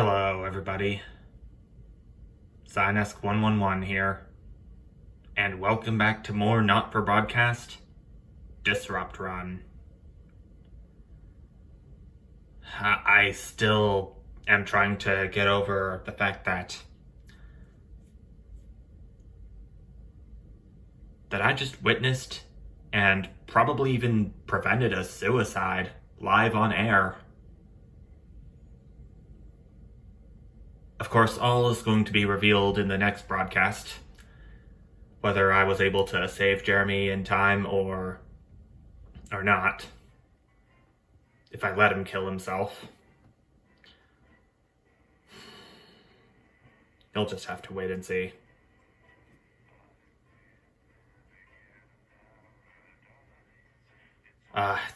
Hello, everybody. Sinesk111 here, and welcome back to more Not For Broadcast Disrupt Run. I still am trying to get over the fact that I just witnessed and probably even prevented a suicide live on air. Of course, all is going to be revealed in the next broadcast. Whether I was able to save Jeremy in time or not. If I let him kill himself. You'll just have to wait and see.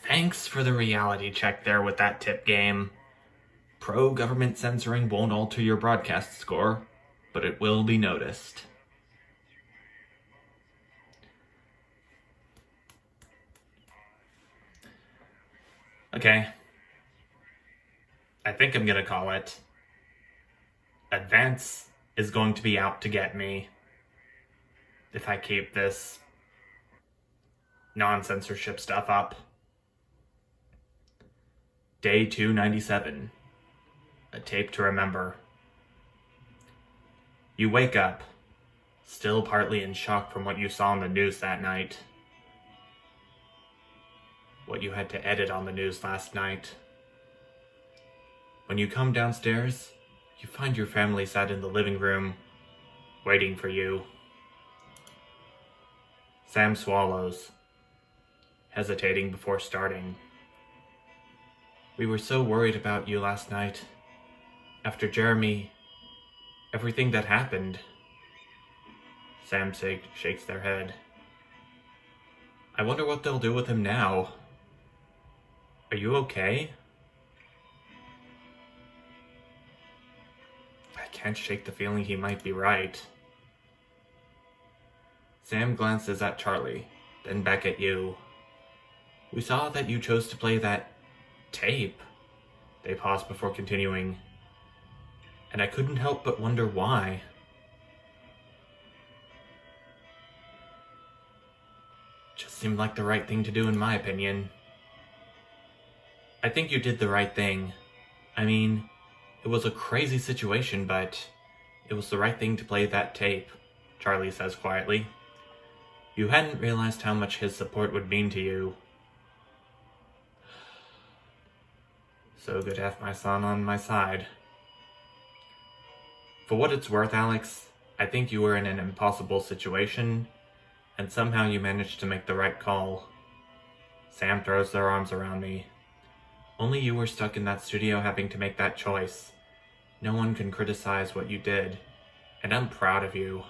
Thanks for the reality check there with that tip game. Pro-government censoring won't alter your broadcast score, but it will be noticed. Okay. I think I'm gonna call it. Advance is going to be out to get me if I keep this non-censorship stuff up. Day 297. A tape to remember. You wake up, still partly in shock from what you saw on the news that night. What you had to edit on the news last night. When you come downstairs, you find your family sat in the living room, waiting for you. Sam swallows, hesitating before starting. We were so worried about you last night. After Jeremy, everything that happened. Sam shakes their head. I wonder what they'll do with him now. Are you okay? I can't shake the feeling he might be right. Sam glances at Charlie, then back at you. We saw that you chose to play that tape. They pause before continuing. And I couldn't help but wonder why. Just seemed like the right thing to do in my opinion. I think you did the right thing. I mean, it was a crazy situation, but it was the right thing to play that tape, Charlie says quietly. You hadn't realized how much his support would mean to you. So good to have my son on my side. For what it's worth, Alex, I think you were in an impossible situation, and somehow you managed to make the right call. Sam throws their arms around me. Only you were stuck in that studio having to make that choice. No one can criticize what you did, and I'm proud of you.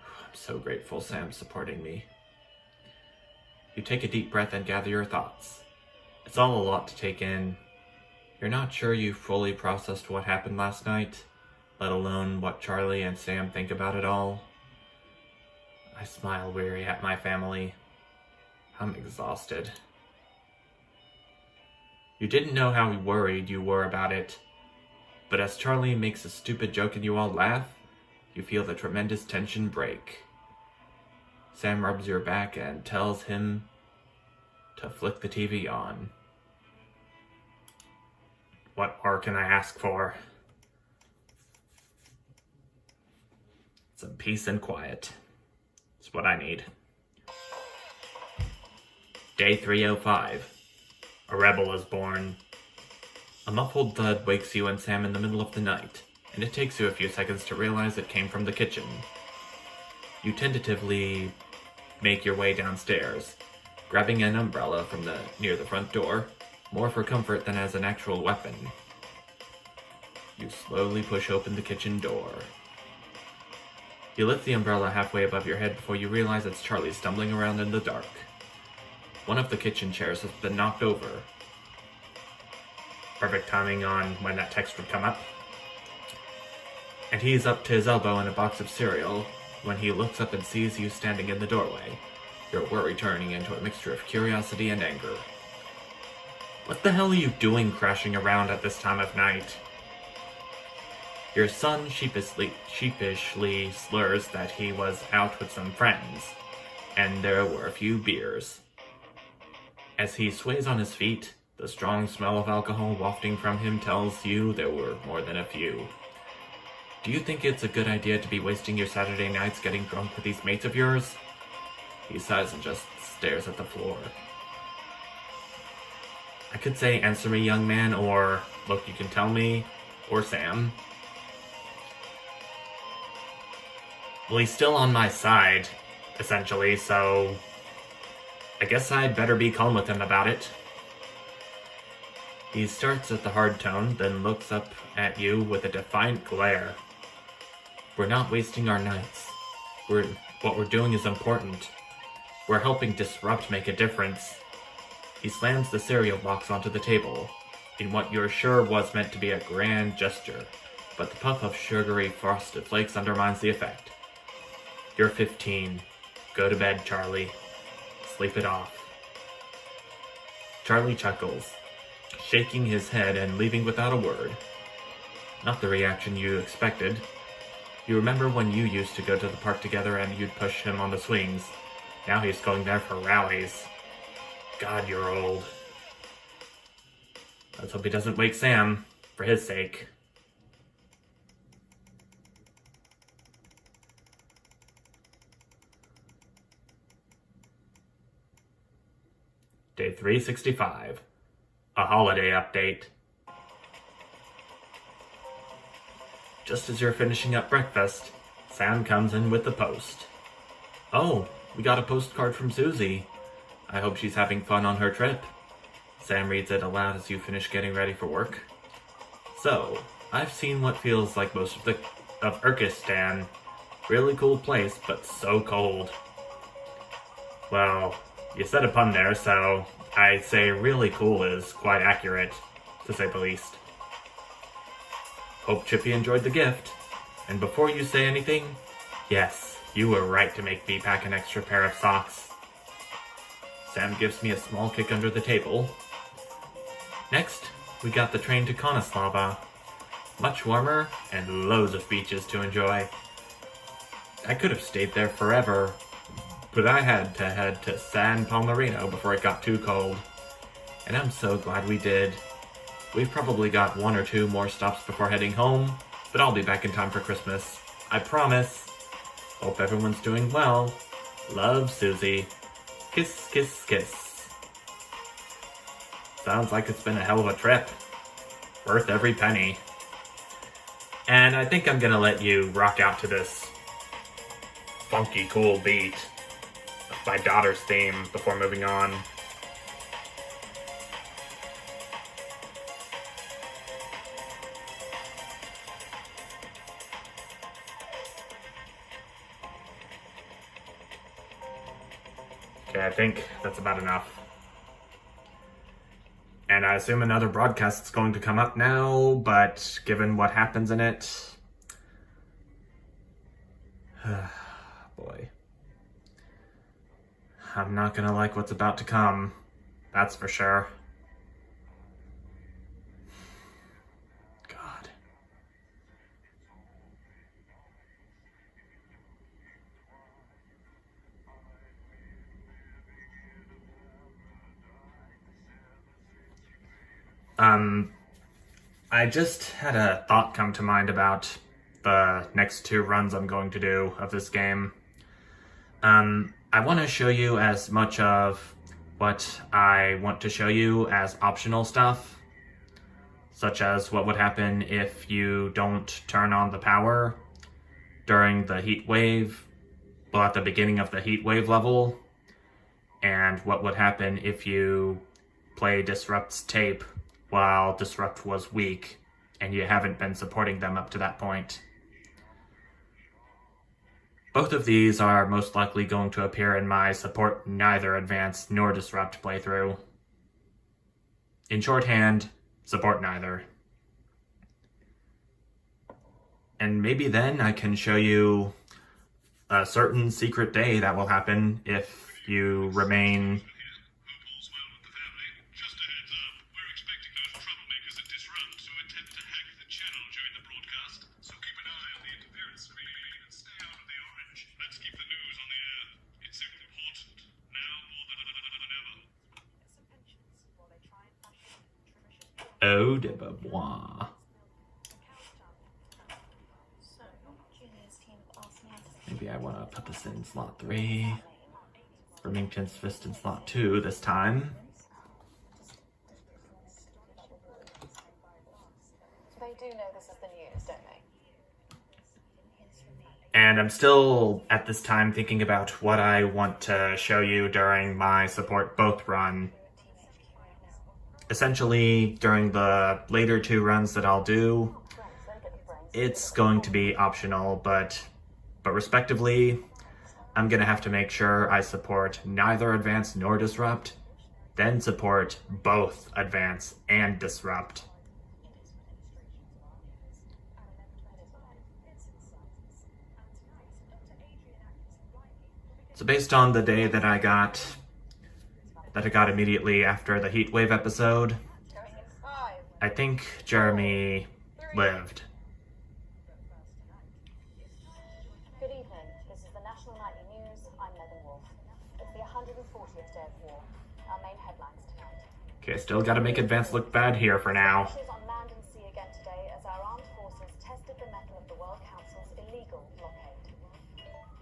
I'm so grateful Sam's supporting me. You take a deep breath and gather your thoughts. It's all a lot to take in. You're not sure you fully processed what happened last night, let alone what Charlie and Sam think about it all. I smile weary at my family. I'm exhausted. You didn't know how worried you were about it, but as Charlie makes a stupid joke and you all laugh, you feel the tremendous tension break. Sam rubs your back and tells him to flick the TV on. What more can I ask for? Some peace and quiet. It's what I need. Day 305. A rebel is born. A muffled thud wakes you and Sam in the middle of the night, and it takes you a few seconds to realize it came from the kitchen. You tentatively make your way downstairs, grabbing an umbrella from near the front door, more for comfort than as an actual weapon. You slowly push open the kitchen door. You lift the umbrella halfway above your head before you realize it's Charlie stumbling around in the dark. One of the kitchen chairs has been knocked over. Perfect timing on when that text would come up. And he's up to his elbow in a box of cereal when he looks up and sees you standing in the doorway, your worry turning into a mixture of curiosity and anger. What the hell are you doing crashing around at this time of night? Your son sheepishly slurs that he was out with some friends, and there were a few beers. As he sways on his feet, the strong smell of alcohol wafting from him tells you there were more than a few. Do you think it's a good idea to be wasting your Saturday nights getting drunk with these mates of yours? He sighs and just stares at the floor. I could say, answer me, young man, or look, you can tell me, or Sam. Well, he's still on my side, essentially, so I guess I'd better be calm with him about it. He starts at the hard tone, then looks up at you with a defiant glare. We're not wasting our nights. What we're doing is important. We're helping Disrupt make a difference. He slams the cereal box onto the table, in what you're sure was meant to be a grand gesture, but the puff of sugary frosted flakes undermines the effect. You're 15. Go to bed, Charlie. Sleep it off. Charlie chuckles, shaking his head and leaving without a word. Not the reaction you expected. You remember when you used to go to the park together and you'd push him on the swings. Now he's going there for rallies. God, you're old. Let's hope he doesn't wake Sam, for his sake. Day 365. A holiday update. Just as you're finishing up breakfast, Sam comes in with the post. Oh, we got a postcard from Susie. I hope she's having fun on her trip. Sam reads it aloud as you finish getting ready for work. So, I've seen what feels like most of Urkistan. Really cool place, but so cold. Well, you said a pun there, so I'd say really cool is quite accurate, to say the least. Hope Chippy enjoyed the gift. And before you say anything, yes, you were right to make me pack an extra pair of socks. Sam gives me a small kick under the table. Next, we got the train to Konoslava. Much warmer and loads of beaches to enjoy. I could have stayed there forever, but I had to head to San Palmerino before it got too cold. And I'm so glad we did. We've probably got 1 or 2 more stops before heading home, but I'll be back in time for Christmas. I promise. Hope everyone's doing well. Love, Susie. Kiss, kiss, kiss. Sounds like it's been a hell of a trip. Worth every penny. And I think I'm gonna let you rock out to this funky, cool beat of my daughter's theme before moving on. Okay, I think that's about enough. And I assume another broadcast is going to come up now, but given what happens in it... boy. I'm not gonna like what's about to come. That's for sure. God. I just had a thought come to mind about the next 2 runs I'm going to do of this game. I want to show you as much of what I want to show you as optional stuff, such as what would happen if you don't turn on the power during the heat wave, well, at the beginning of the heat wave level, and what would happen if you play Disrupt's tape while Disrupt was weak and you haven't been supporting them up to that point. Both of these are most likely going to appear in my Support Neither Advance nor Disrupt playthrough. In shorthand, Support Neither. And maybe then I can show you a certain secret day that will happen if you remain... to attempt to hack the channel during the broadcast, so keep an eye on the interference screen and stay out of the orange. Let's keep the news on the air. It's important, now more than ever. Eau de Beauvoir. Maybe I want to put this in slot 3. Remington's Fist in slot 2 this time. They do know this is the news, don't they? And I'm still, at this time, thinking about what I want to show you during my Support Both run. Essentially, during the later 2 runs that I'll do, it's going to be optional, but respectively, I'm going to have to make sure I support neither Advance nor Disrupt, then support both Advance and Disrupt. So based on the day that I got immediately after the Heatwave episode, I think Jeremy lived. Good evening. This is the National Nightly News. I'm Megan Wolf. It's the 140th day of war. Our main headlines tonight. Okay, still gotta make Advance look bad here for now. Clashes on land and sea again today as our armed forces tested the mettle of the World Council's illegal blockade.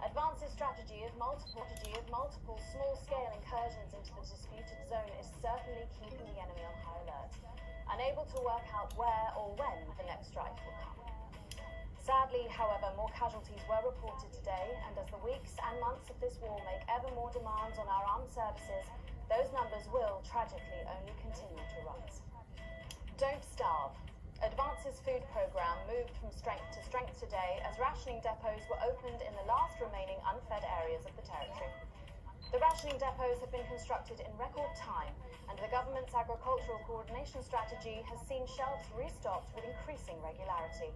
Advance's strategy of multiple small-scale incursions into the disputed zone is certainly keeping the enemy on high alert, unable to work out where or when the next strike will come. Sadly, however, more casualties were reported today, and as the weeks and months of this war make ever more demands on our armed services, those numbers will, tragically, only continue to rise. Don't starve. Advance's food program moved from strength to strength today as rationing depots were opened in the last remaining unfed areas of the territory. The rationing depots have been constructed in record time, and the government's agricultural coordination strategy has seen shelves restocked with increasing regularity.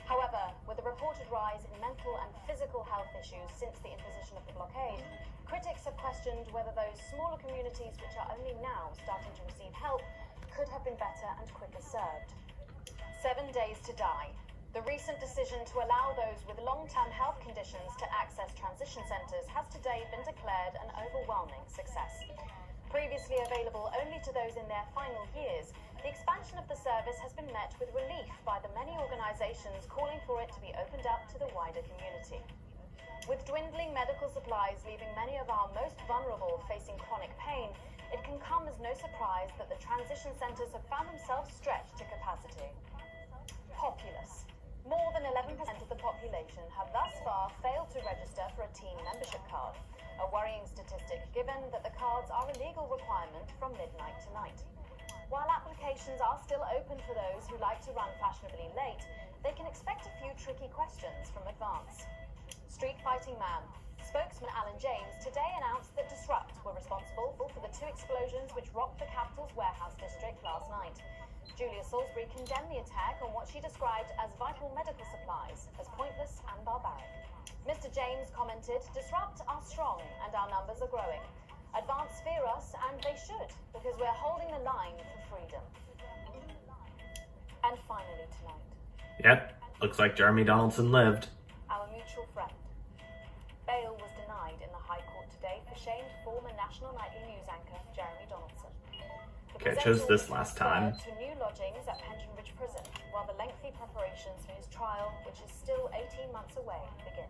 However, with a reported rise in mental and physical health issues since the imposition of the blockade, critics have questioned whether those smaller communities which are only now starting to receive help could have been better and quicker served. 7 days to die. The recent decision to allow those with long-term health conditions to access transition centres has today been declared an overwhelming success. Previously available only to those in their final years, the expansion of the service has been met with relief by the many organisations calling for it to be opened up to the wider community. With dwindling medical supplies leaving many of our most vulnerable facing chronic pain, it can come as no surprise that the transition centres have found themselves stretched to capacity. Populace. More than 11% of the population have thus far failed to register for a team membership card, a worrying statistic given that the cards are a legal requirement from midnight tonight. While applications are still open for those who like to run fashionably late, they can expect a few tricky questions from Advance. Street Fighting Man. Spokesman Alan James today announced that Disrupt were responsible for the 2 explosions which rocked the capital's warehouse district last night. Julia Salisbury condemned the attack on what she described as vital medical supplies as pointless and barbaric. Mr. James commented, "Disrupt are strong and our numbers are growing. Advance fear us, and they should, because we're holding the line for freedom." And finally tonight. Yep, looks like Jeremy Donaldson lived. Our mutual friend. Bail was denied in the High Court today for shamed former National Nightly News anchor Jeremy Donaldson. Okay, I chose this last time. To new lodgings at Pentonbridge Prison, while the lengthy preparations for his trial, which is still 18 months away, begin.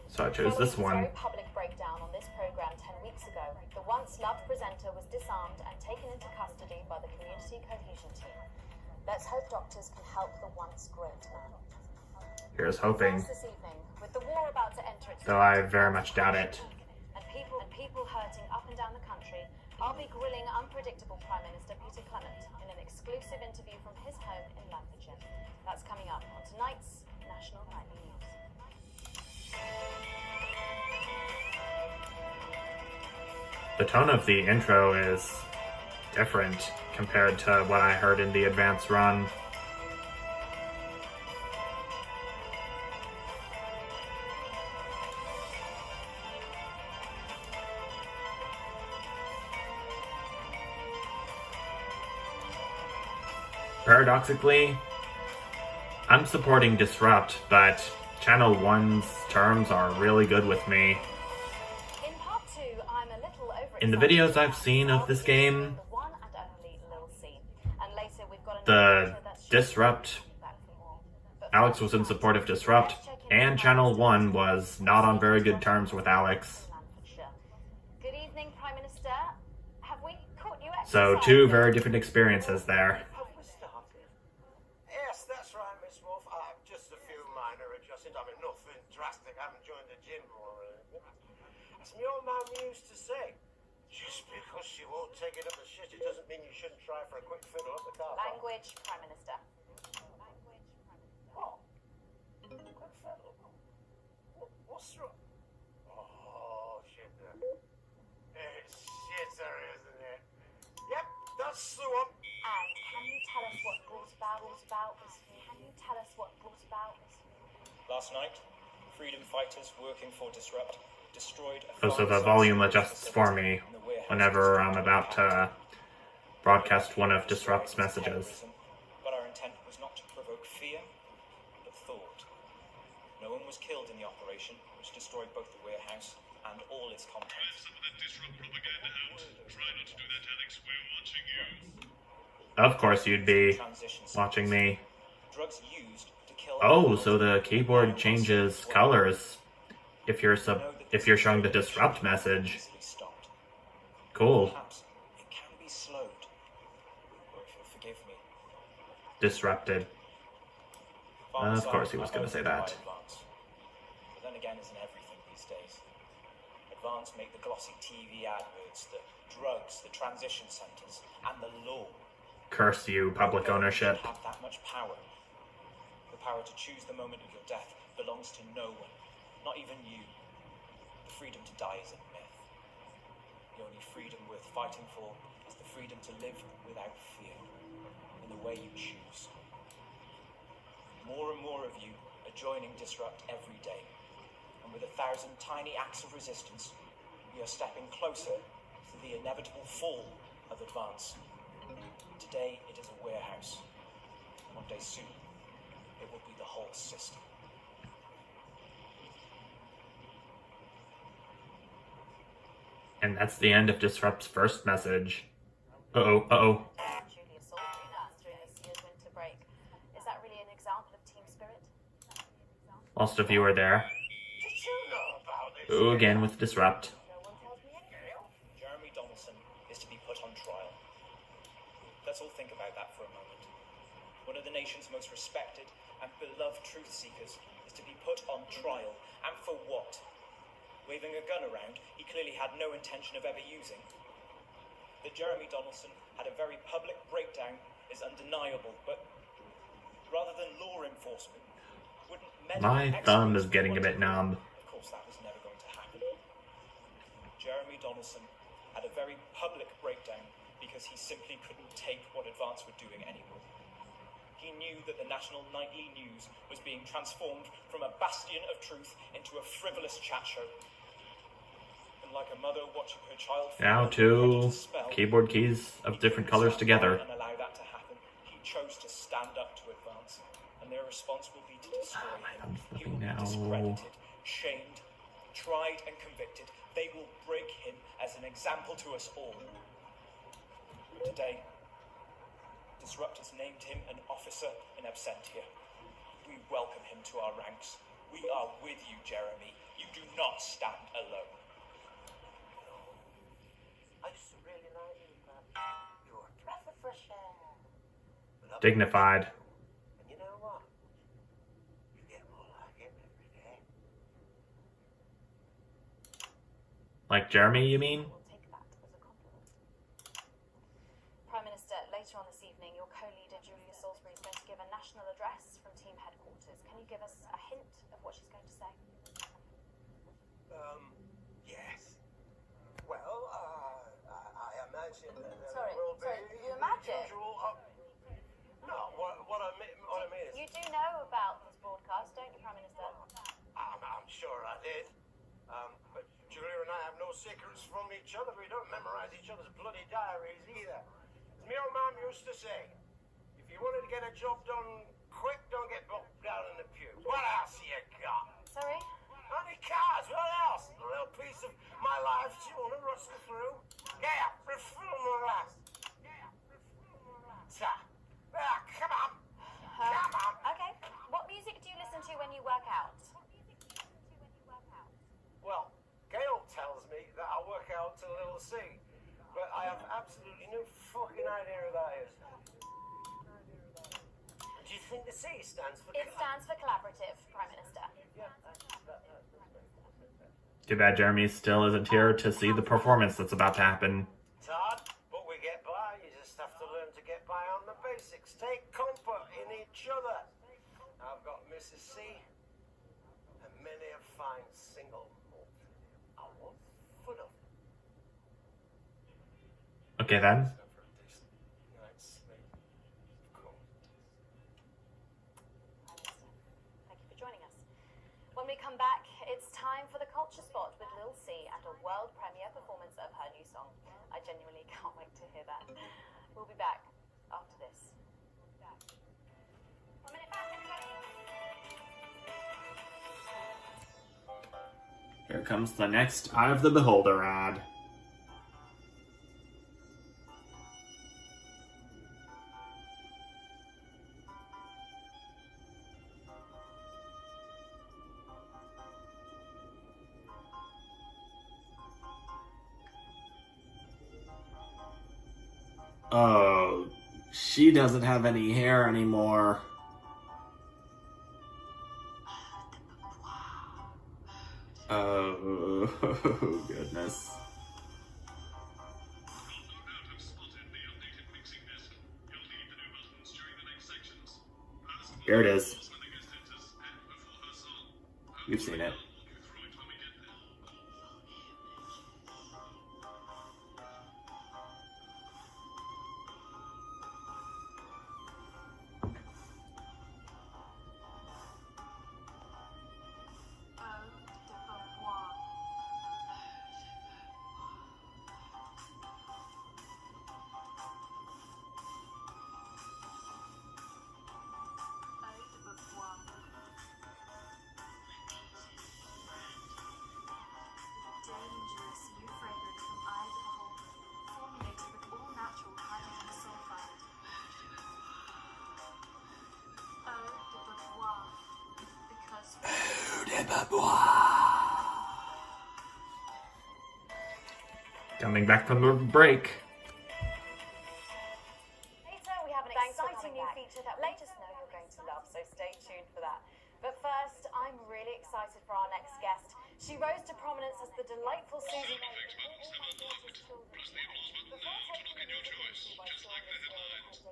So I chose this one. Following his very public breakdown on this program 10 weeks ago, the once loved presenter was disarmed and taken into custody by the Community Cohesion Team. Let's hope doctors can help the once great man. Here's hoping. This evening, with the war about to enter its Though I very much doubt it. and people hurting up and down the country, I'll be grilling unpredictable Prime Minister Peter Clement in an exclusive interview from his home in Lancashire. That's coming up on tonight's National Nightly News. The tone of the intro is different compared to what I heard in the Advance run. Paradoxically, I'm supporting Disrupt, but Channel 1's terms are really good with me. In part 2, I'm a little overexcited. In the videos I've seen of this game, The one and only Lil C. And later we've got the Disrupt, Alex was in support of Disrupt, and Channel 1 was not on very good terms with Alex. Good evening, Prime Minister. Have we caught you So, two very different experiences there. Yes, that's right, Miss Wolf. Just a few minor adjustments. I mean, nothing drastic. I haven't joined the gym or anything. As my old mum used to say, just because she won't take it up the shit, it doesn't mean you shouldn't try for a quick fiddle up the car. Language, Prime Minister. What? Quick fiddle? What's wrong? Oh, shitter. It's shitter, isn't it? Yep, that's the one. And can you tell us what brought about this? Can you tell us what brought about this? Last night, freedom fighters working for Disrupt destroyed a So the volume adjusts for me whenever I'm about to broadcast one of Disrupt's messages. But our intent was not to provoke fear, but thought. No one was killed in the operation, which destroyed both the warehouse and all its Drive contents. some of that Disrupt propaganda out. Try not to do that, Alex. We're watching you. Of course you'd be Transition watching me. drugs used to kill. Oh, so the keyboard changes colors if you're showing the Disrupt message. Easily stopped. Cool. Perhaps it can be slowed. Or if you'll forgive me. Disrupted. Advance Of course he are was gonna say owned by that. Advance. But then again, isn't everything these days? Advance make the glossy TV adverts, the drugs, the transition centers, and the law. Curse you, public ownership. Have that much power. The power to choose the moment of your death belongs to no one, not even you. The freedom to die is a myth. The only freedom worth fighting for is the freedom to live without fear, in the way you choose. More and more of you are joining Disrupt every day, and with 1,000 tiny acts of resistance, we are stepping closer to the inevitable fall of Advance. Today it is a warehouse. One day soon, it will be the whole system. And that's the end of Disrupt's first message. Uh-oh. Julia Salisbury announced during this year's winter break. Is that really an example of team spirit? Most of you are there. Did you know about this? Ooh, again with Disrupt. No one tells me anything. Jeremy Donaldson is to be put on trial. Let's all think about that for a moment. One of the nation's most respected and beloved truth seekers is to be put on trial. And for what? Waving a gun around he clearly had no intention of ever using. That Jeremy Donaldson had a very public breakdown is undeniable, but rather than law enforcement, wouldn't medical My thumb is experts getting a want bit to- numb. Of course, that was never going to happen. Jeremy Donaldson had a very public breakdown because he simply couldn't take what Advance were doing anymore. He knew that the national nightly news was being transformed from a bastion of truth into a frivolous chat show. And like a mother watching her child Now fall two into spell, keyboard keys of different colors together. and allow that to happen. He chose to stand up to Advance, and their response will be to destroy him. He will be now. discredited, shamed, tried, and convicted. They will break him as an example to us all. But today, Disrupt has named him an officer in absentia. We welcome him to our ranks. We are with you, Jeremy. You do not stand alone. I used to really like you, man. You were a breath of fresh air. But up- Dignified. And you know what? You get more like him every day. Like Jeremy, you mean? We'll take that as a compliment. Prime Minister, later on this evening, your co-leader Julia Salisbury is going to give a national address from team headquarters. Can you give us a hint of what she's going to say? Yes. Well, I imagine that there Sorry, will be you imagine? the usual. No, what I mean is, You do know about this broadcast, don't you, Prime Minister? I'm sure I did. But Julia and I have no secrets from each other. We don't memorize each other's bloody diaries either. As my old mum used to say, if you You wanted to get a job done quick, don't get bogged down in the pew. What else you got? Sorry? Only cars, what else? A little piece of my life you want to rustle through? Yeah, reform the last. Come on. Come on. Okay. What music do you listen to when you work out? Well, Gail tells me that I work out to Little C, but I have absolutely no fucking idea who that is. Do you think the C stands for? It stands for collaborative, Prime Minister. Yeah, Too bad Jeremy still isn't here to see the performance that's about to happen. it's hard, but we get by. You just have to learn to get by on the basics. Take comfort in each other. I've got Mrs. C and many a fine single malt. I want full of. Okay then. Go for a decent night's sleep. Cool. Thank you for joining us. When we come back, it's time for the Culture Spot with Lil C and a world premiere performance of her new song. I genuinely can't wait to hear that. We'll be back after this. 1 minute back. Here comes the next Eye of the Beholder ad. Oh, she doesn't have any hair anymore. Oh, goodness. You'll no doubt have spotted the updated mixing disc. You'll need the new buttons during the next sections. As for Here it the is. rules when the guest enters and before her song, You've seen it. I'll walk you through it when we get there. Dangerous new fragrance from Eye of the Beholder, formulated with all natural hydrogen sulfide. Eau de Beauvoir, because Coming back from the break. Later, we have an exciting new feature that we just know you're going to love, so stay tuned for that. But first, I'm really excited for our next guest. She rose to prominence as the delightful Susie May. Effects buttons have unlocked. Press the applause button now to lock in your choice, just like the headlines.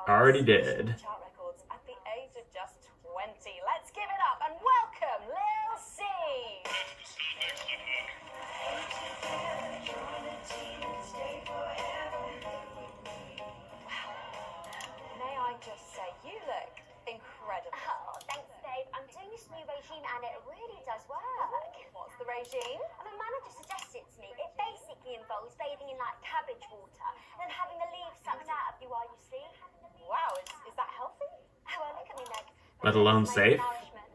Already did. Chart records at the age of just 20. Let's give it up and welcome Lil C. Starbucks Network. May I just say, you look incredible. Oh, thanks, babe. I'm doing this new regime and it really does work. What's the regime? And my manager suggested it to me. It basically involves bathing in like cabbage water and then having the leaves sucked out of you while you sleep. Wow, is that healthy? Well, look at me, Meg. Let alone safe. Nourishment.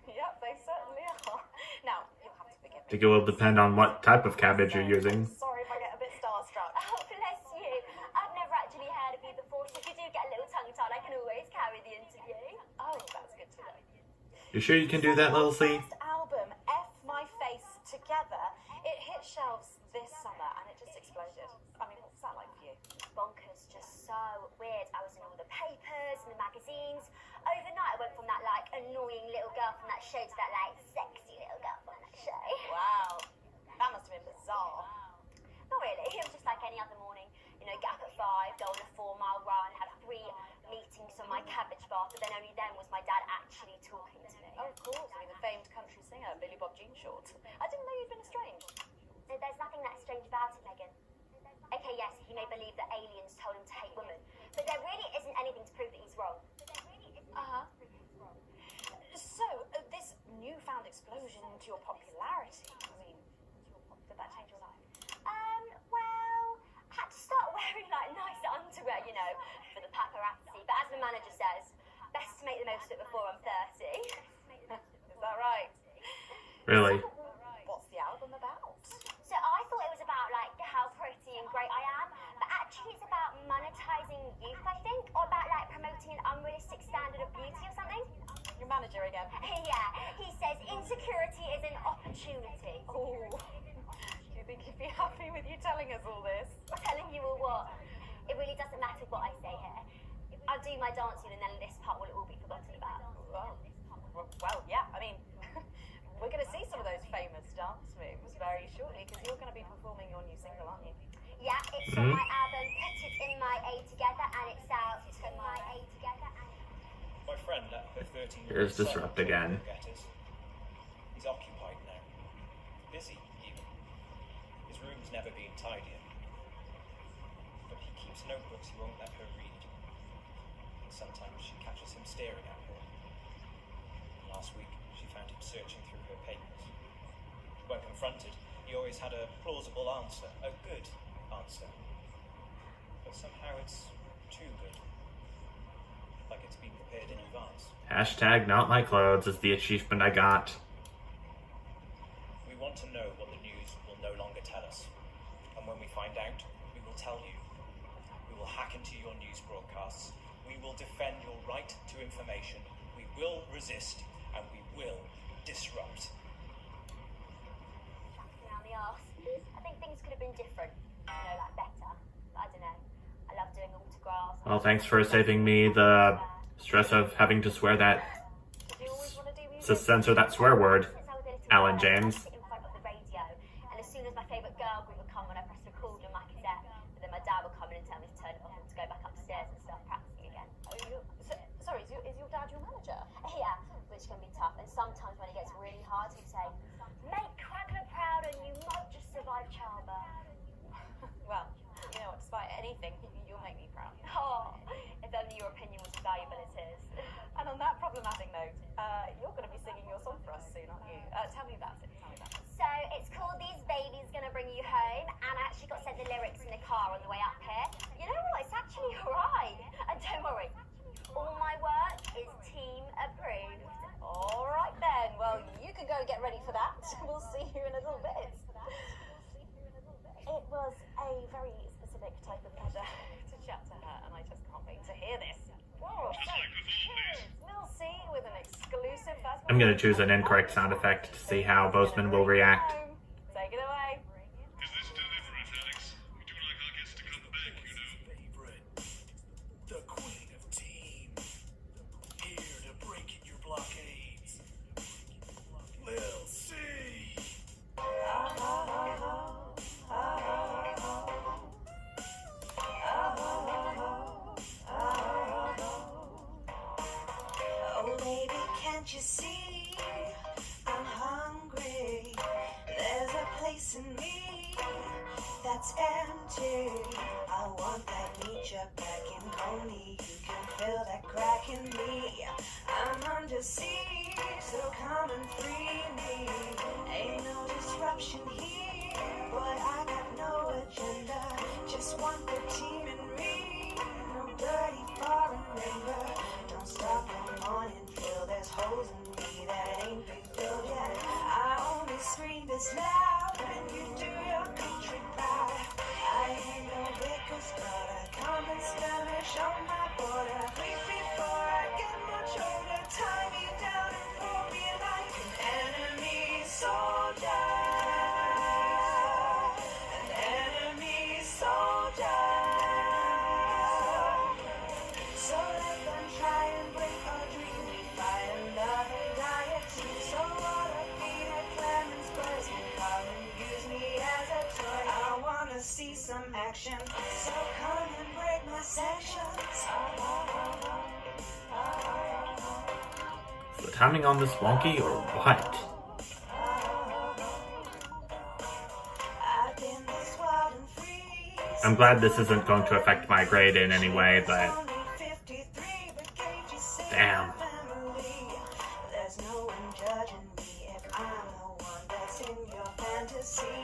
Yep, they certainly are. Now, you'll have to forgive I me. think it will depend on what type of cabbage you're using. Sorry if I get a bit starstruck. Oh, bless you. I've never actually heard of you before, so if you do get a little tongue-tied, I can always carry the interview. Oh, that's good to know. You sure you can do that, Little C? First album, F My Face Together, it hit shelves this summer and it just exploded. I mean, what's that like for you? Bonkers, just so weird. I was in all the papers and the magazines. Overnight, I went from that like annoying little girl from that show to that like sexy little girl from that show. Wow, that must have been bizarre. Not really. It was just like any other morning. You know, get up at 5, go on a 4-mile run, have 3 meetings on my cabbage bath, but then only then was my dad actually talking to me. Oh, of course, I mean, the famed country singer, Billy Bob Jeanshort. I didn't know you'd been estranged. There's nothing that strange about it, Megan. Okay, yes, he may believe that aliens told him to hate women, but there really isn't anything to prove that he's wrong. Uh-huh. So, this newfound explosion to your popularity, I mean, did that change your life? Well, I had to start wearing like nice underwear, you know, for the paparazzi. But as my before I'm 30. Is that right? Really? What's the album about? So I thought it was about like how pretty and great I am, but actually it's about monetizing youth, I think, or about like promoting an unrealistic standard of beauty or something. Your manager again. Yeah, he says insecurity is an opportunity. Oh. Do you think he'd be happy with you telling us all this? Telling you all what? It really doesn't matter what I say here. I'll do my dancing and then this part will all be forgotten about. Well, yeah, I mean, we're going to see some of those famous dance moves very shortly because you're going to be performing your new single, aren't you? Yeah, it's on my album, Put It In My A Together, and it's out in my A Together. My friend let her 13-year-old Here's son Disrupt play again. go-getters. He's occupied now. Busy, even. His room's never been tidier. But he keeps notebooks he won't let her read. And sometimes she catches him staring at her. And last week, she found him searching through her papers. When confronted, he always had a plausible answer, a good answer. But somehow it's too good. Like it's been prepared in advance. Hashtag not my clothes is the achievement I got. We want to know what the news will no longer tell us. And when we find out, we will tell you. We will hack into your news broadcasts. We will defend your right to information. We will resist and we will disrupt. Now the arse. I think things could have been different. Like better. But I don't know. I love doing autographs. Well, thanks for saving me the stress of having to swear that, Did you always want to do music? to censor that swear word. Since I was a little Alan girl, James. I sit in front of the radio, and as soon as my favourite girl group would come when I pressed record on my cassette, but then my dad would come in and tell me to turn it off and to go back upstairs and start practicing again. Sorry, is your dad your manager? Yeah, which can be tough, and sometimes when it gets really hard, he'd say, "Make Crackler proud and you might just survive childbirth." Well, you know what, despite anything, you'll make me proud. Oh, if only your opinion was as valuable as his. And on that problematic note, you're going to be singing your song for us soon, aren't you? Tell me about it. So it's called These Babies Gonna Bring You Home, and I actually got sent the lyrics in the car on the way up here. You know what, it's actually alright. And don't worry, all my work is team approved. All right then. Well, you can go and get ready for that. We'll see you in a little bit. It was a very specific type of pleasure to chat to her, and I just can't wait to hear this. Oh, so here's Mill C with an exclusive first. I'm gonna choose an incorrect sound effect to see how Bozeman will react. Take it away. Is this deliberate, Alex? We do like our guests to come back, you know. Favorite, the queen of team, here to break in your blockades. Lil C. Oh baby, can't you see I'm hungry? There's a place in me that's empty. I want that meat you're packing, only you can fill that crack in me. I'm under siege, so come and free me. Ain't no disruption here, but I got no agenda. Just want the team and me, no dirty foreign labor. Don't stop no morning till there's holes in me that ain't been filled yet. I only scream this loud when you do your country proud. I ain't no Vickers, but I come and skirmish on my border. Quick before I get much older, tie me down and throw me like an enemy soldier. An enemy soldier. So let them try and break our dream. Fight another riot. So what a Peter Clemens boys can come and use me as a toy. I wanna see some action. So come and break my sections. Is the timing on this wonky or what? I've been this wild and free. I'm glad this isn't going to affect my grade in any way, but damn. There's no one judging me if I'm the one that's in your fantasy.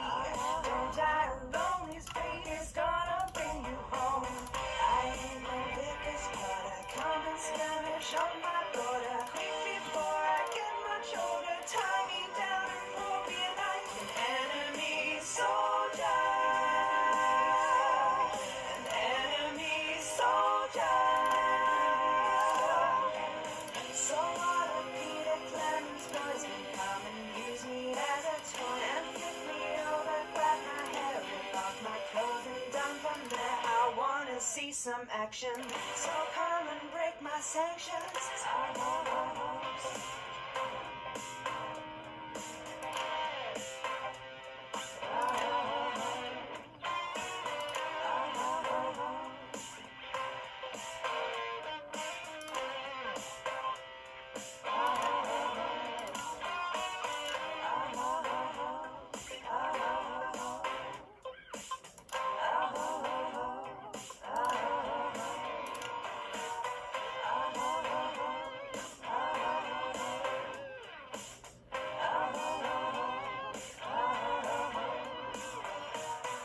Don't die alone, his fate is gonna bring you home. I ain't no Vickers, but I come and skirmish on my border. some action. So come and break my sanctions.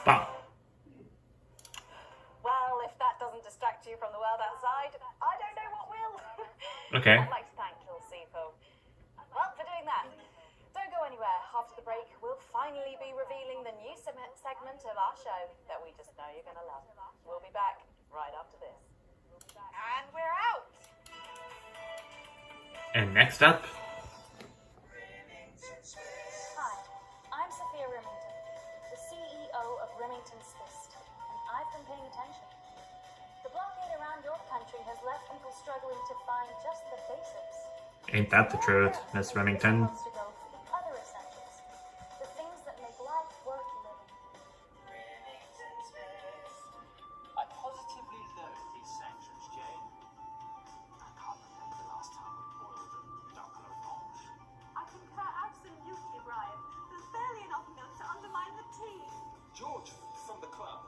Bah. Well, if that doesn't distract you from the world outside, I don't know what will. Okay. I'd like to thank Kill Sifo. Well, for doing that. Don't go anywhere. After the break, we'll finally be revealing the new segment of our show that we just know you're going to love. We'll be back right after this. And we're out! And next up, Hi, I'm Sophia Remington, the CEO of Remington's Fist, and I've been paying attention. The blockade around your country has left people struggling to find just the basics. ain't that the truth, Miss Remington? Wants to go for the other essentials, the things that make life worth living. I positively loathe these sanctions, Jane. I can't remember the last time we boiled a duck on a wash. I concur absolutely, Brian. There's barely enough milk to undermine the tea. George, from the club,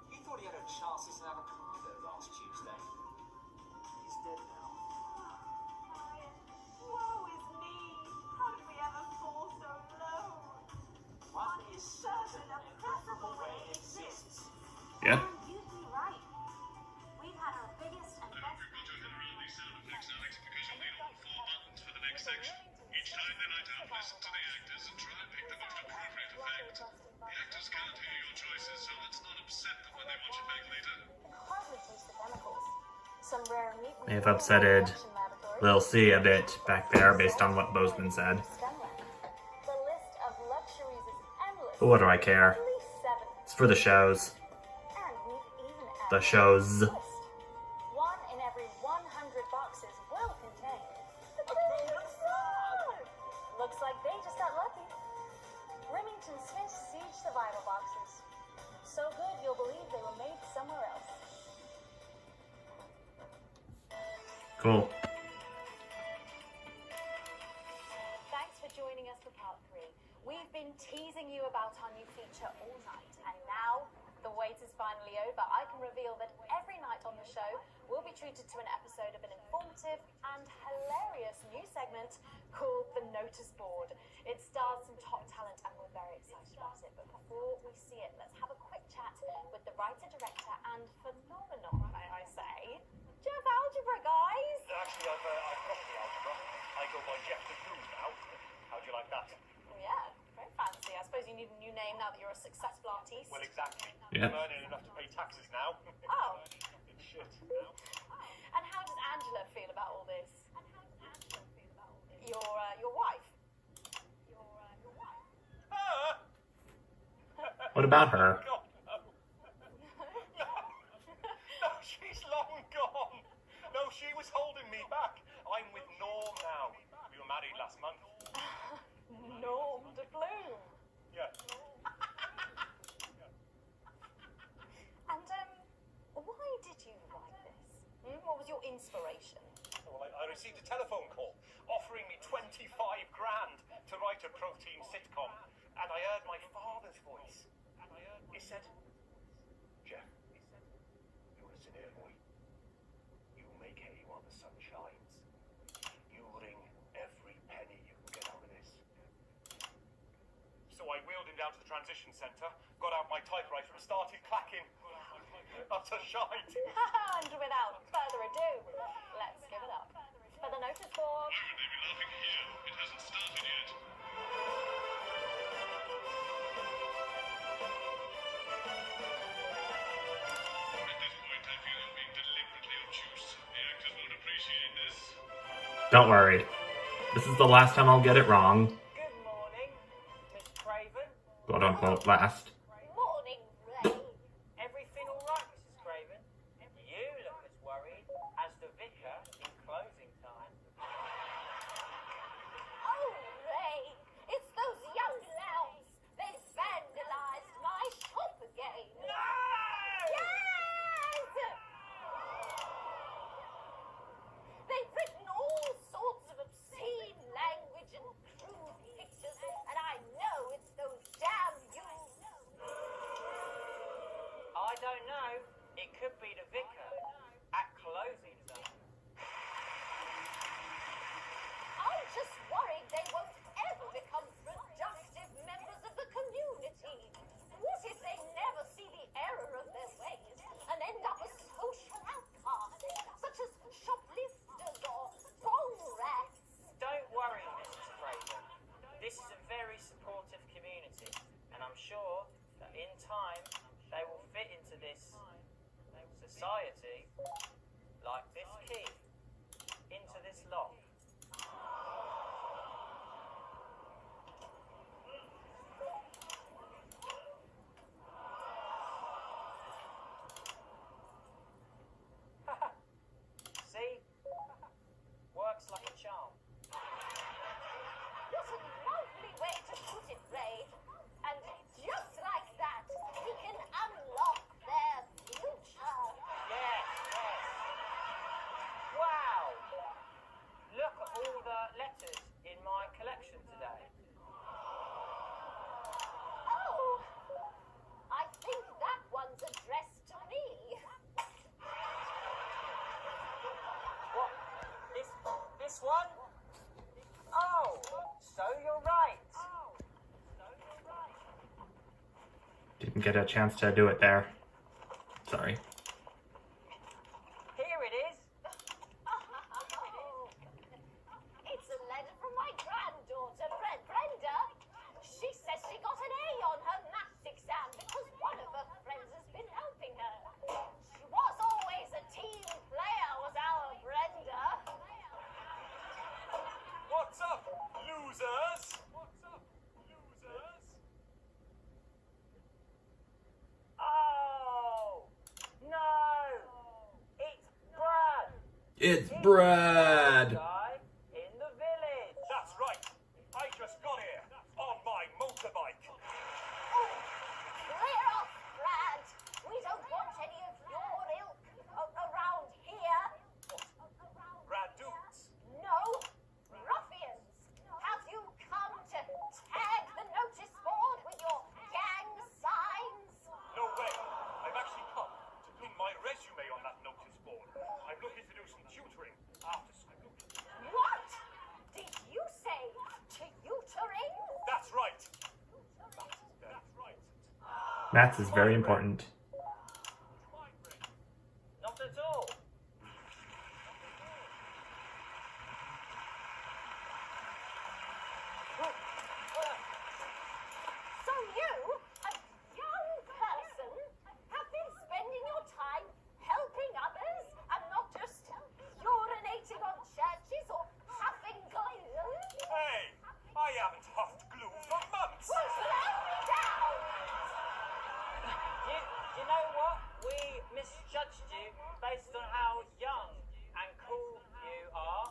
he thought he had a chance as an avocado last Tuesday. He's dead now. Brian, woe is me. How did we ever fall so low? One is certain, a preferable way exists. Yep. You'd be right. We've had our biggest and best. We've got to hit around these sound effects, Alex, because you'll need all 4 buttons for the next section. Each time they light up, listen to the actors and try and pick the most appropriate effect. The actors can't hear your choices, so let's not upset them when they watch it back later. Hardly taste the chemicals. Some rare meat. May have upsetted Lil C a bit back there based on what Bozeman said. The list of luxuries is endless. But what do I care? At least 7. It's for the shows. And we've even added The shows. a twist. 1 in every 100 boxes will contain the Remington Sword. Looks like they just got lucky. Remington Smith Siege Survival Boxes. So good you'll believe they were made somewhere else. Cool. Thanks for joining us for part 3. We've been teasing you about our new feature all night, and now the wait is finally over. I can reveal that every night on the show we'll be treated to an episode of an informative and hilarious new segment called The Notice Board. It stars some top talent and we're very excited about it. But before we see it, let's have a quick chat with the writer, director, and phenomenon, may I say, Jeff Algebra, guys! Actually, I've got the algebra. I go by Jeff the Groom now. How'd you like that? Yeah, very fancy. I suppose you need a new name now that you're a successful artiste. Well, exactly. Yeah. I'm earning enough to pay taxes now. Oh. It's shit now. And how does Angela feel about all this? Your wife? Your wife? Ah! What about her? God, no. No, she's long gone. No, she was holding me back. I'm with Norm now. We were married last month. Norm de Bloom. Yeah. And, why did you write this? What was your inspiration? Well, I received a telephone call offering me 25 grand to write a protein sitcom, and I heard my father's voice. He said, Jeff, you listen here, boy. You make hay while the sun shines. You wring every penny you can get out of this. So I wheeled him down to the transition centre, got out my typewriter and started clacking. Utter shite. And without further ado, let's give it up for the notice board. Why would they be laughing here? It hasn't started yet. At this point, I feel I'm being deliberately obtuse. The actors won't appreciate this. Don't worry. This is the last time I'll get it wrong. Good morning, Miss Craven. Quote unquote last. Morning, Ray. Everything all right, Mrs. Craven? society, like this key, into this lock. See? Works like a charm. What a lovely way to put it, Ray. And just like that, we can unlock their future. Yes. Wow! Look at all the letters in my collection today. Oh, I think that one's addressed to me. What? This one? Oh, so you're right. Didn't get a chance to do it there. Sorry. Here it is. Oh, it's a letter from my granddaughter, Brenda. She says she got an A on her maths exam because one of her friends has been helping her. She was always a team player, was our Brenda. What's up, losers? Oh, no. It's Brad. It's Brad! Guy in the village. That's right. I just got here on my motorbike. Clear off, Brad. We don't want any of your ilk around here. Brad dudes. No, ruffians. Have you come to tag the notice board with your gang signs? No way. I've actually come to pin my resume on that notice board. I'm looking to do some tutoring after school. What? Did you say tutoring? That's right. That's right. Maths is very important. Not at all. So you, a young person, have been spending your time helping others and not just urinating on churches or huffing glue? Hey, I haven't huffed glue for months. Well, slow me down! You know what? We misjudged you based on how young and cool you are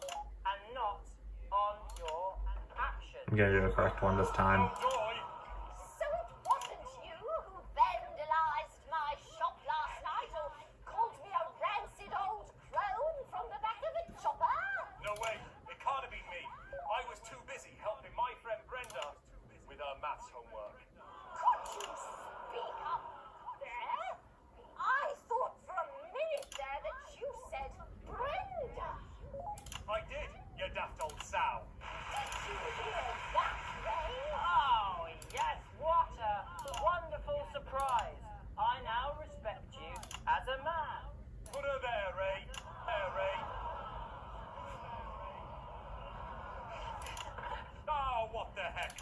and not on your actions. I'm gonna do the correct one this time. Oh, joy. So it wasn't you who vandalized my shop last night or called me a rancid old crone from the back of a chopper? No way. It can't have been me. I was too busy helping my friend Brenda with her maths homework. Could you speak up there? I thought for a minute there that you said Brenda. I did, you daft old sow. Did you hear that, Ray? Oh, yes, what a wonderful surprise. I now respect you as a man. Put her there, Ray. There, Ray. Oh, what the heck?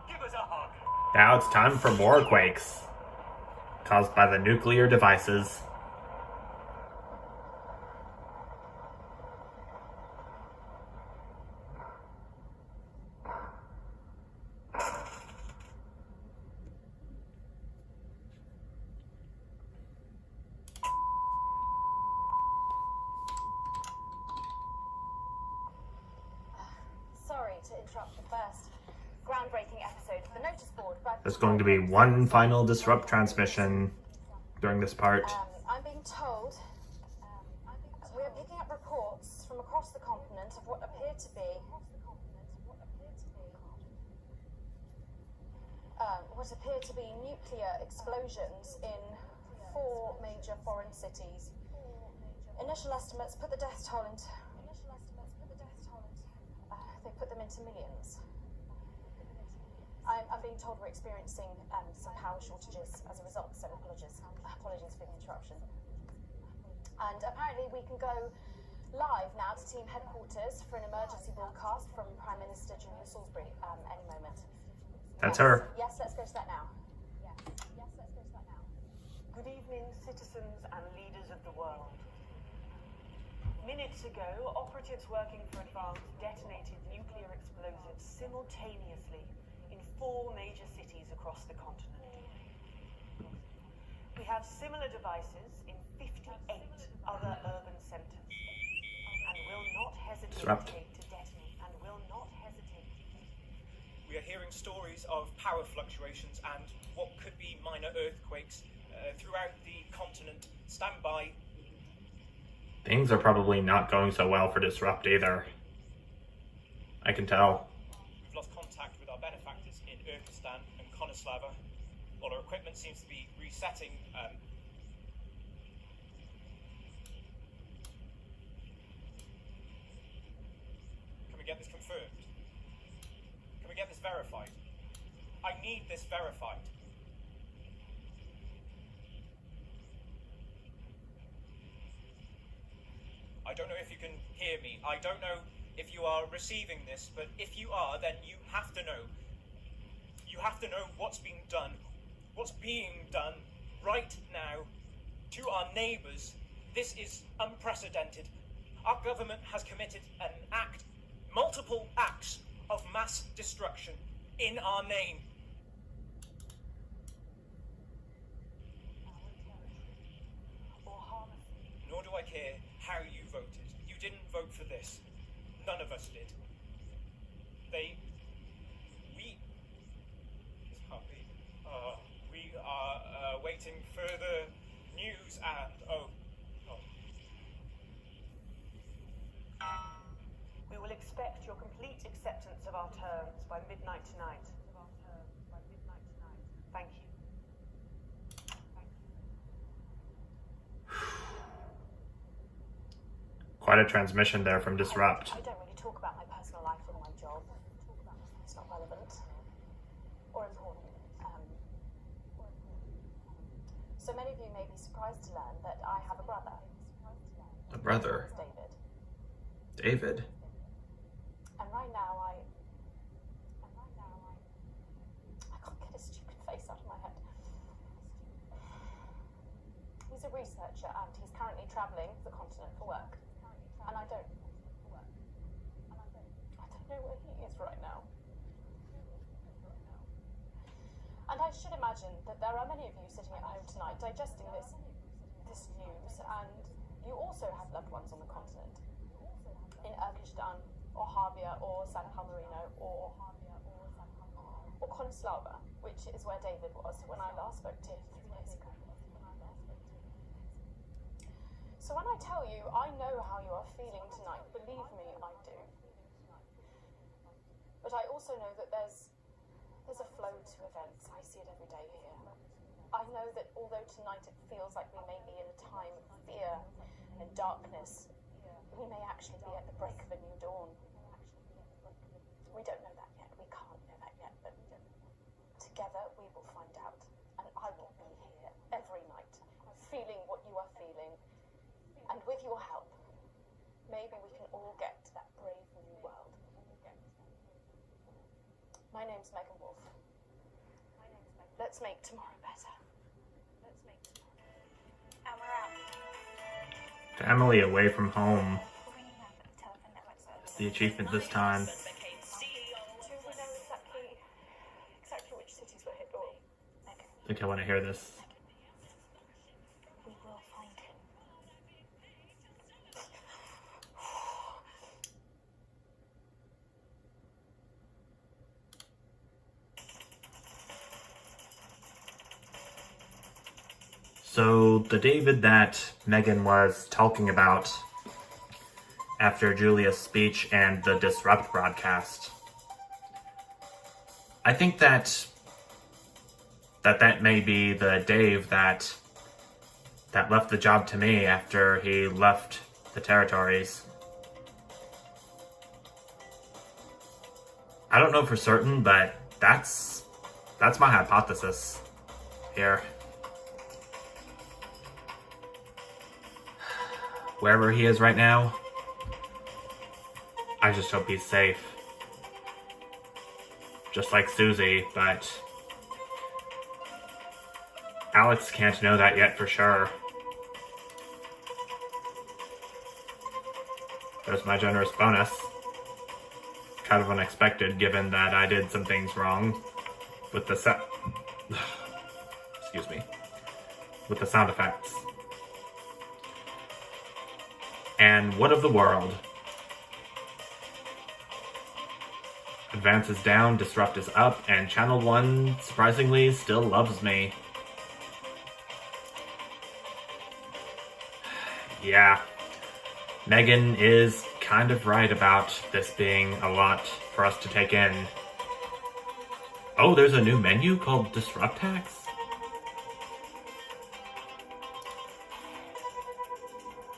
Give us a hug. Now it's time for more quakes. Caused by the nuclear devices. Sorry to interrupt the first groundbreaking episode of the notice board, but There's going to be one final disrupt transmission during this part. I'm being told we are picking up reports from across the continent of what appear to be nuclear explosions in 4 major foreign cities. Initial estimates put the death toll into they put them into millions. I'm being told we're experiencing some power shortages as a result, so apologies for the interruption. And apparently we can go live now to team headquarters for an emergency broadcast from Prime Minister Julia Salisbury any moment. That's her. Yes, let's go to that now. Good evening, citizens and leaders of the world. Minutes ago, operatives working for Advance detonated nuclear explosives simultaneously in 4 major cities across the continent. We have similar devices in 58 other urban centers, and will not hesitate to detonate, and will not hesitate. We are hearing stories of power fluctuations and what could be minor earthquakes throughout the continent. Stand by. Things are probably not going so well for Disrupt either. I can tell. We've lost contact with our benefactors in Urkistan and Konoslava. All our equipment seems to be resetting. Can we get this confirmed? Can we get this verified? I need this verified. I don't know if you can hear me. I don't know if you are receiving this, but if you are, then you have to know. You have to know what's being done right now to our neighbours. This is unprecedented. Our government has committed multiple acts of mass destruction in our name. Nor do I care how you voted. You didn't vote for this. None of us did. We are waiting further news and We will expect your complete acceptance of our terms by midnight tonight. Thank you. Quite a transmission there from Disrupt. I don't really talk about my personal life or my job. It's not relevant or important. So many of you may be surprised to learn that I have a brother. A brother? David? And right now I can't get his stupid face out of my head. He's a researcher and he's currently travelling the continent for work. And I don't know where he is right now. And I should imagine that there are many of you sitting at home tonight digesting this news, and you also have loved ones on the continent. In Urkistan, or Habia, or San Palmerino, or Konoslava, which is where David was when I last spoke to him 3 days ago. So when I tell you, I know how you are feeling tonight. Believe me, I do. But I also know that there's a flow to events. I see it every day here. I know that although tonight it feels like we may be in a time of fear and darkness, we may actually be at the break of a new dawn. We don't know that yet. We can't know that yet. But together we will find out. And I will be here every night, feeling what you are feeling. And with your help, maybe we can all get to that brave new world. My name's Megan Wolf. Let's make tomorrow better. And we're out. Family away from home. It's the achievement this time. Do we know exactly which cities were hit, or? I think I want to hear this. We will find him. So, the David that Megan was talking about after Julia's speech and the Disrupt broadcast, I think that may be the Dave that left the job to me after he left the territories. I don't know for certain, but that's my hypothesis here. Wherever he is right now, I just hope he's safe. Just like Susie, but Alex can't know that yet for sure. There's my generous bonus. Kind of unexpected given that I did some things wrong with the excuse me. With the sound effects. And what of the world? Advance is down, Disrupt is up, and Channel 1, surprisingly, still loves me. Yeah. Megan is kind of right about this being a lot for us to take in. Oh, there's a new menu called Disrupt Hacks?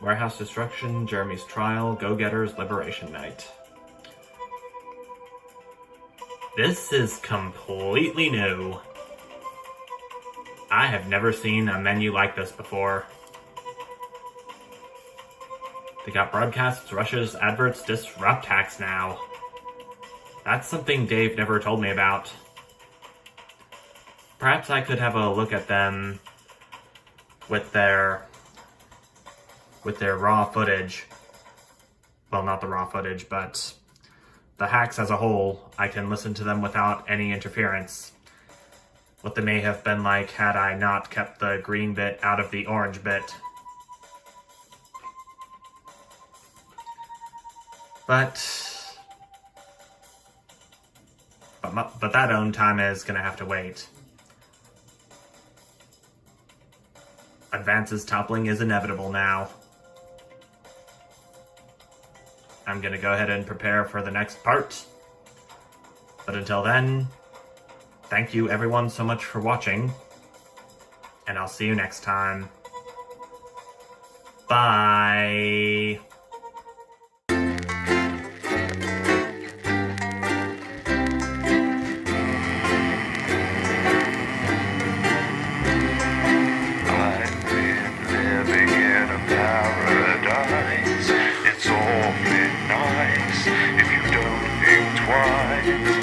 Warehouse Destruction, Jeremy's Trial, Go-Getters, Liberation Night. This is completely new. I have never seen a menu like this before. They got broadcasts, rushes, adverts, Disrupt Hacks now. That's something Dave never told me about. Perhaps I could have a look at them with their raw footage. Well, not the raw footage, but the hacks as a whole. I can listen to them without any interference. What they may have been like had I not kept the green bit out of the orange bit. But that own time is gonna have to wait. Advance's toppling is inevitable now. I'm gonna go ahead and prepare for the next part. But until then, thank you everyone so much for watching, and I'll see you next time. Bye! It's awfully nice if you don't think twice.